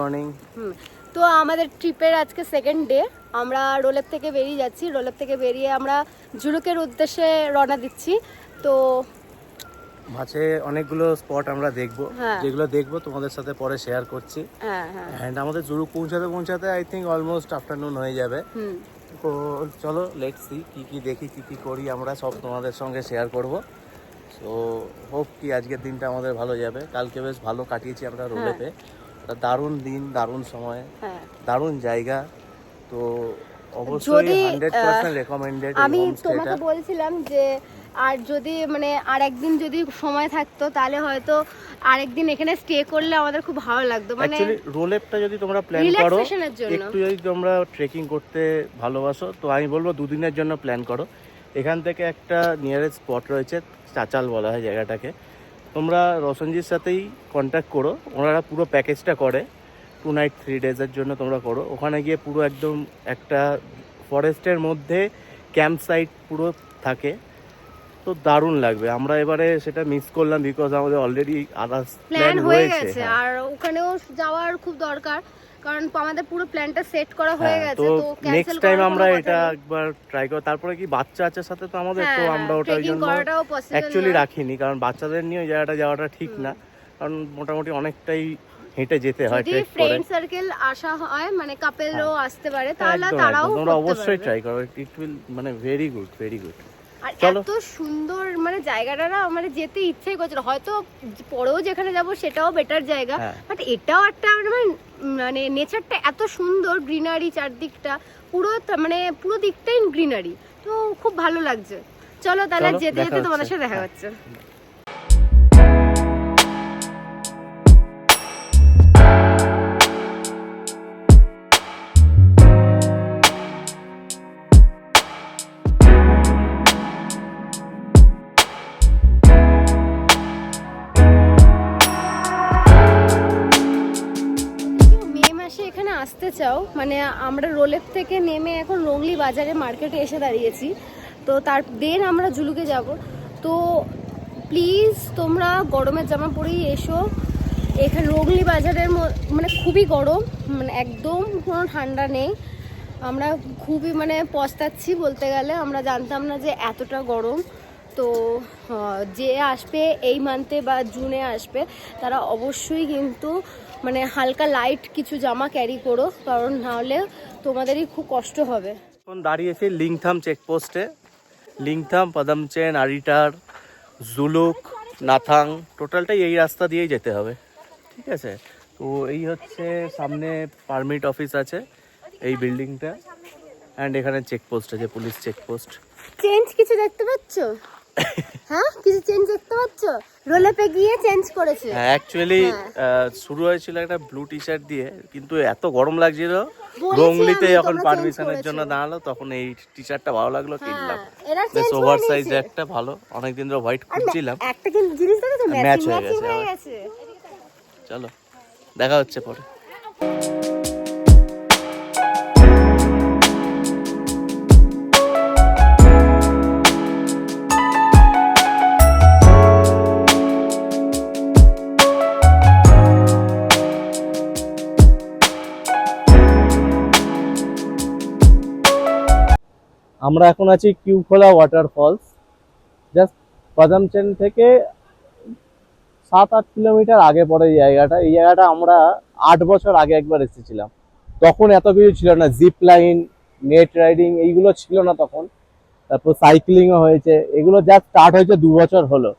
Morning. তো আমাদের ট্রিপের আজকে সেকেন্ড ডে। আমরা রোলেপ থেকে বেরিয়ে যাচ্ছি। রোলেপ থেকে বেরিয়ে আমরা ঝুলুকের উদ্দেশ্যে রওনা দিচ্ছি। তো মাঝে অনেকগুলো স্পট আমরা দেখবো, যেগুলো দেখবো তোমাদের সাথে পরে শেয়ার করছি। অ্যান্ড আমাদের জুরুক পৌঁছাতে আই থিঙ্ক অলমোস্ট আফটারনুন হয়ে যাবে। তো চলো লেটস সি কি কি দেখি, কি কি করি, আমরা সব তোমাদের সঙ্গে শেয়ার করব। সো হোপ কি আজকের দিনটা আমাদের ভালো যাবে। কালকে বেশ ভালো কাটিয়েছি আমরা রোলেপে। দারুণ দিন, দারুণ সময়, দারুণ জায়গা। তো অবশ্যই 100% রেকমেন্ডেড। আমি তোমাকে বলছিলাম যে আর যদি মানে আর একদিন যদি সময় থাকতো তাহলে হয়তো আরেকদিন এখানে স্টে করলে আমাদের খুব ভালো লাগতো। মানে অ্যাকচুয়ালি রোলেপটা যদি তোমরা প্ল্যান করো, একটু যদি তোমরা ট্রেকিং করতে ভালোবাসো, তো আমি বলবো 2 দিনের জন্য প্ল্যান করো। এখান থেকে একটা নিয়ারেস্ট স্পট রয়েছে, চাচাল বলা হয় জায়গাটাকে। তোমরা রোশনজির সাথেই কন্ট্যাক্ট করো, ওনারা পুরো প্যাকেজটা করে। 2 নাইট 3 ডেজের জন্য তোমরা করো। ওখানে গিয়ে পুরো একদম একটা ফরেস্টের মধ্যে ক্যাম্প সাইট পুরো থাকে, তো দারুণ লাগবে। আমরা এবারে সেটা মিস করলাম বিকজ আমাদের অলরেডি আদার্স প্ল্যান হয়ে গেছে। আর ওখানেও যাওয়ার খুব দরকার, কারণ আমাদের পুরো প্ল্যানটা সেট করা হয়ে গেছে। তো নেক্সট টাইম আমরা এটা একবার ট্রাই করব। তারপরে কি বাচ্চা আছে সাথে, তো আমাদের তো আমরা ওটার জন্য অ্যাকচুয়ালি রাখিনি, কারণ বাচ্চাদের নিয়ে ওই জায়গাটা যাওয়াটা ঠিক না, কারণ মোটামুটি অনেকটাই হেঁটে যেতে হয় ট্রেক করে। ফ্রেন্ড সার্কেল আসা হয়, মানে কাপলও আসতে পারে, তাহলে তারাও তোমরা অবশ্যই ট্রাই করো। ইট উইল মানে ভেরি গুড, ভেরি গুড। আর এত সুন্দর মানে জায়গাটা না, মানে যেতে ইচ্ছেই করছে। হয়তো পরেও যেখানে যাব সেটাও বেটার জায়গা, বাট এটাও একটা মানে নেচারটা এত সুন্দর, গ্রিনারি চারদিকটা, পুরো মানে পুরো দিকটাই গ্রিনারি। তো খুব ভালো লাগছে। চলো তাহলে যেতে যেতে তোমাদের সাথে দেখা হচ্ছে। আসতে চাও মানে আমরা রোলেপ থেকে নেমে এখন রংলি বাজারে মার্কেটে এসে দাঁড়িয়েছি। তো তার দেন আমরা ঝুলুকে যাব। তো প্লিজ তোমরা গরমের জামা পরেই এসো। এখানে রংলি বাজারের মানে খুবই গরম, মানে একদম কোনো ঠান্ডা নেই। আমরা খুবই মানে পস্তাচ্ছি বলতে গেলে, আমরা জানতাম না যে এতটা গরম। তো যে আসবে এই মান্থে বা জুনে আসবে, তারা অবশ্যই কিন্তু মানে হালকা লাইট কিছু জামা ক্যারি করো, কারণ নাহলে তোমাদেরই খুব কষ্ট হবে। এখন দাঁড়িয়েছি লিংথাম চেকপোস্টে। লিংথাম, পাদামচেন, আরিটার, জুলুক, নাথাং, টোটালটাই এই রাস্তা দিয়েই যেতে হবে, ঠিক আছে? তো এই হচ্ছে সামনে পারমিট অফিস আছে, এই বিল্ডিংটা। অ্যান্ড এখানে চেকপোস্ট আছে, পুলিশ চেকপোস্ট। চেঞ্জ কিছু দেখতে পাচ্ছ? হ্যাঁ, কিছু চেঞ্জ দেখতে পাচ্ছ? রোলেপে গিয়ে চেঞ্জ করেছে। হ্যাঁ, অ্যাকচুয়ালি শুরু হয়েছিল একটা ব্লু টি শার্ট দিয়ে, কিন্তু এত গরম লাগছিল রংলিতে যখন পারমিশনের জন্য দাঁড়ালো, তখন এই টি শার্টটা ভালো লাগলো, কিনলাম। বেশ ওভার সাইজ একটা, ভালো। অনেকদিন ধরে হোয়াইট খুঁজছিলাম, একটা কিন্তু জিনিস দেখো, ম্যাচ হয়ে গেছে। চলো দেখা হচ্ছে পরে। আমরা এখন আছি কিউখোলা ওয়াটারফলস। জাস্ট পাদামচেন থেকে 7-8 কিলোমিটার আগে পড়ে এই জায়গাটা। এই জায়গাটা আমরা 8 বছর আগে একবার এসেছিলাম। তখন এত কিছু ছিল না, জিপ লাইন, নেট রাইডিং এইগুলো ছিল না তখন। তারপর সাইক্লিংও হয়েছে, এগুলো জাস্ট স্টার্ট হয়েছে 2 বছর হলো।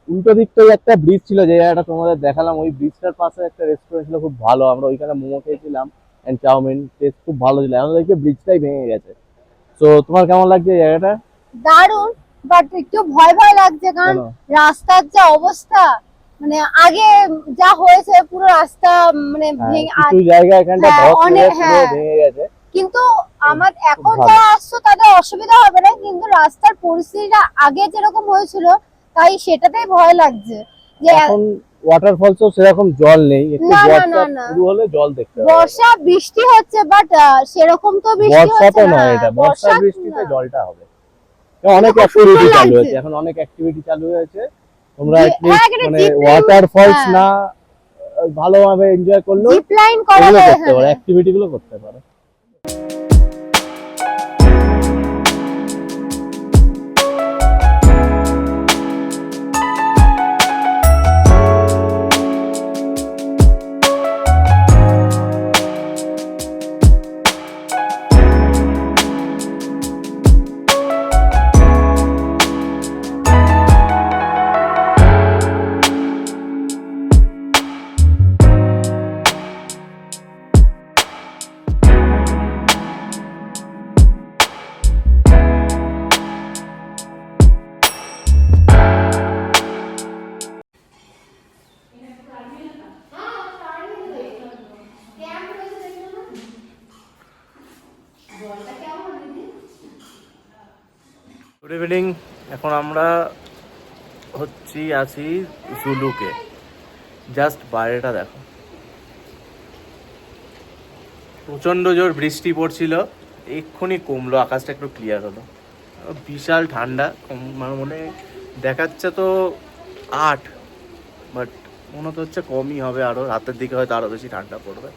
উল্টো দিকটাই একটা ব্রিজ ছিল, যে জায়গাটা তোমাদের দেখালাম, ওই ব্রিজটার পাশে একটা রেস্টুরেন্ট ছিল খুব ভালো। আমরা ওইখানে মোমো খেয়েছিলাম অ্যান্ড চাউমিন, টেস্ট খুব ভালো ছিল। এখন দেখি ব্রিজটাই ভেঙে গেছে। তো তোমার কেমন লাগছে জায়গাটা? দারুণ, বাট একটু ভয় ভয় লাগছে, কারণ রাস্তার যা অবস্থা, মানে আগে যা হয়েছে পুরো রাস্তা মানে কিছু জায়গা এখানটা ভেঙে গেছে। কিন্তু আমার এখন যারা আসছো তাদের অসুবিধা হবে না, কিন্তু রাস্তার পরিস্থিতিটা আগে যেরকম হয়েছিল তাই সেটাতেই ভয় লাগছে। যে এখন ওয়াটারফলসও সেরকম জল নেই, একটু বর্ষা শুরু হলে জল দেখতে পাবে। বর্ষা বৃষ্টি হচ্ছে, বাট সেরকম তো বৃষ্টি হচ্ছে না। এটা বর্ষা বৃষ্টিতে জলটা হবে। অনেক অ্যাক্টিভিটি চালু হয়েছে এখন, অনেক অ্যাক্টিভিটি চালু হয়েছে। তোমরা মানে ওয়াটারফলস না ভালোভাবে এনজয় করলেও জিপ লাইন করা এগুলো যায় করতে পারো, এখানে। অ্যাক্টিভিটি গুলো করতে পারো। Good evening. এখন আমরা আছি জুলুকে। জাস্ট বাইরেটা দেখো, প্রচন্ড জোর বৃষ্টি পড়ছিল, এক্ষুনি কমলো, আকাশটা একটু ক্লিয়ার হলো। বিশাল ঠান্ডা, মানে মনে দেখাচ্ছে তো 8, বাট মনে তো হচ্ছে কমই হবে, আরও রাতের দিকে হয়তো আরও বেশি ঠান্ডা পড়বে।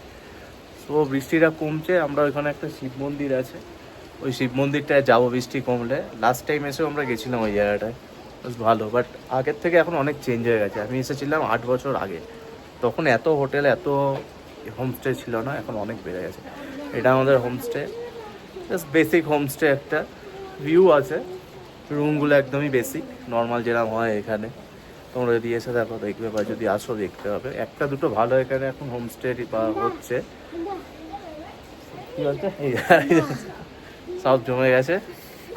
তো বৃষ্টিটা কমছে, আমরা ওইখানে একটা শিব মন্দির আছে, ওই শিব মন্দিরটায় যাবো বৃষ্টি কমলে। লাস্ট টাইম এসেও আমরা গেছিলাম ওই জায়গাটায়, বেশ ভালো। বাট আগের থেকে এখন অনেক চেঞ্জ হয়ে গেছে। আমি এসেছিলাম 8 বছর আগে, তখন এত হোটেল এত হোমস্টে ছিল না, এখন অনেক বেড়ে গেছে। এটা আমাদের হোমস্টে, জাস্ট বেসিক হোমস্টে, একটা ভিউ আছে, রুমগুলো একদমই বেসিক নর্মাল যেরকম হয় এখানে। তোমরা যদি এসে দেখো দেখবে, বা যদি আসো দেখতে হবে। একটা দুটো ভালো এখানে এখন হোমস্টে বা হচ্ছে, কি বলছে সব জমে গেছে।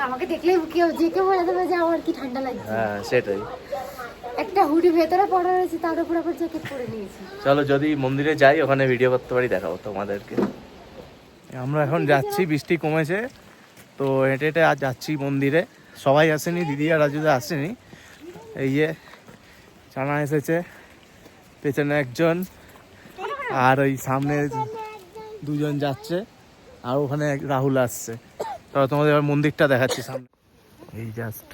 আমাকে দেখলেই কেউ যে কেউ বলে দেবে যে আমার কি ঠান্ডা লাগছে। হ্যাঁ সেটাই। একটা হুডি ভেতরে পড়া রয়েছে, তার উপর আবার জ্যাকেট পরে নিয়েছি। চলো যদি মন্দিরে যাই, ওখানে ভিডিও করতে পারি, দেখাবো তোমাদেরকে। আমরা এখন যাচ্ছি, বৃষ্টি কমেছে তো হেঁটে হেঁটে আজ যাচ্ছি মন্দিরে। সবাই আসেনি, দিদি আর রাজুদা আসেনি। এই যে চানা এসেছে, পেছনে একজন, আর ওই সামনে দুজন যাচ্ছে, আর ওখানে রাহুল আসছে। তবে তোমাদের এবার মন্দিরটা দেখাচ্ছি সামনে, এই জাস্ট।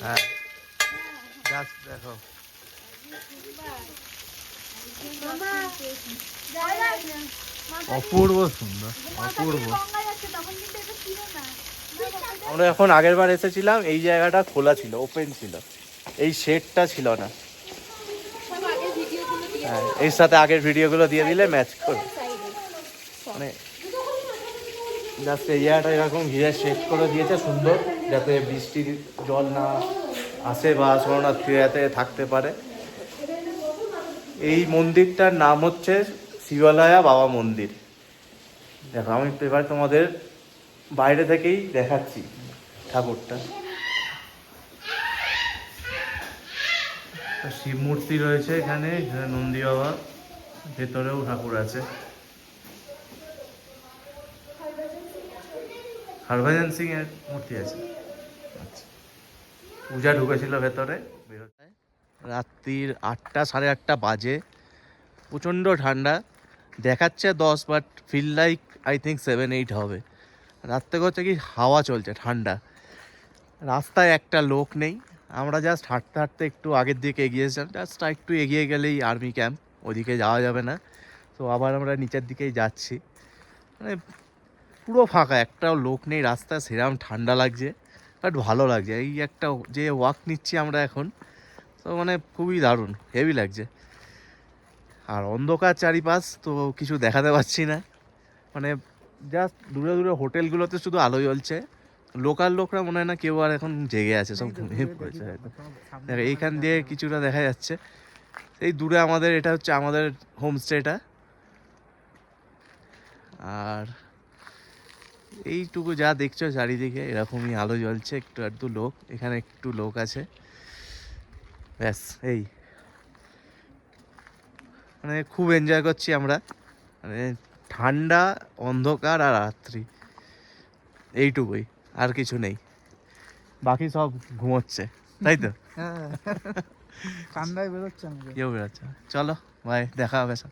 হ্যাঁ জাস্ট দেখো, অপূর্ব সুন্দর, অপূর্ব। আমরা এখন আগের বার এসেছিলাম, এই জায়গাটা খোলা ছিল, ওপেন ছিল, এই শেডটা ছিল না। হ্যাঁ, এর সাথে আগের ভিডিওগুলো দিয়ে দিলে ম্যাচ করবে। মানে জাস্ট এই জায়গাটা এরকম ঘিরে শেড করে দিয়েছে সুন্দর, যাতে বৃষ্টির জল না আসে বা শরণার্থী যাতে থাকতে পারে। এই মন্দিরটার নাম হচ্ছে শিবালয়া বাবা মন্দির। দেখো আমি এবার তোমাদের বাইরে থেকেই দেখাচ্ছি ঠাকুরটা। শিব মূর্তি রয়েছে এখানে, নন্দী বাবা, ভেতরেও ঠাকুর আছে। হরভজন সিং এর মূর্তি আছে। আচ্ছা, পূজা ঢুকেছিল ভেতরে, বেরোতে রাত্রির 8টা 8:30 বাজে। প্রচণ্ড ঠান্ডা, দেখাচ্ছে 10, but feel like I think 7-8 হবে। রাত থেকে হচ্ছে কি হাওয়া চলছে ঠান্ডা, রাস্তায় একটা লোক নেই। আমরা জাস্ট হাঁটতে হাঁটতে একটু আগের দিকে এগিয়েছিলাম, জাস্ট একটু এগিয়ে গেলেই আর্মি ক্যাম্প, ওদিকে যাওয়া যাবে না। তো আবার আমরা নিচের দিকেই যাচ্ছি, মানে পুরো ফাঁকা, একটাও লোক নেই রাস্তা, সেরকম ঠান্ডা লাগছে, বাট ভালো লাগছে। এই একটা যে ওয়াক নিচ্ছি আমরা এখন, তো মানে খুবই দারুণ, হেভি লাগছে। আর অন্ধকার চারিপাশ, তো কিছু দেখাতে পাচ্ছি না, মানে জাস্ট দূরে দূরে হোটেলগুলোতে শুধু আলো জ্বলছে। লোকাল লোকরা মনে হয় না কেউ আর এখন জেগে আছে, সব ঘুমিয়ে পড়েছে হয়তো। দেখো এইখান দিয়ে কিছুটা দেখা যাচ্ছে, এই দূরে আমাদের, এটা হচ্ছে আমাদের হোমস্টেটা। আর এইটুকু যা দেখছো চারিদিকে এরকমই আলো জ্বলছে, একটু আধটু লোক, এখানে একটু লোক আছে, ব্যাস। এই মানে খুব এনজয় করছি আমরা, মানে ঠান্ডা, অন্ধকার আর রাত্রি, এইটুকুই, আর কিছু নেই। বাকি সব ঘুমোচ্ছে, তাই তো? হ্যাঁ ঠান্ডায় বেরোচ্ছে না কেউ। কেউ বেরোচ্ছে না। চলো, বাই, দেখা হবে সব।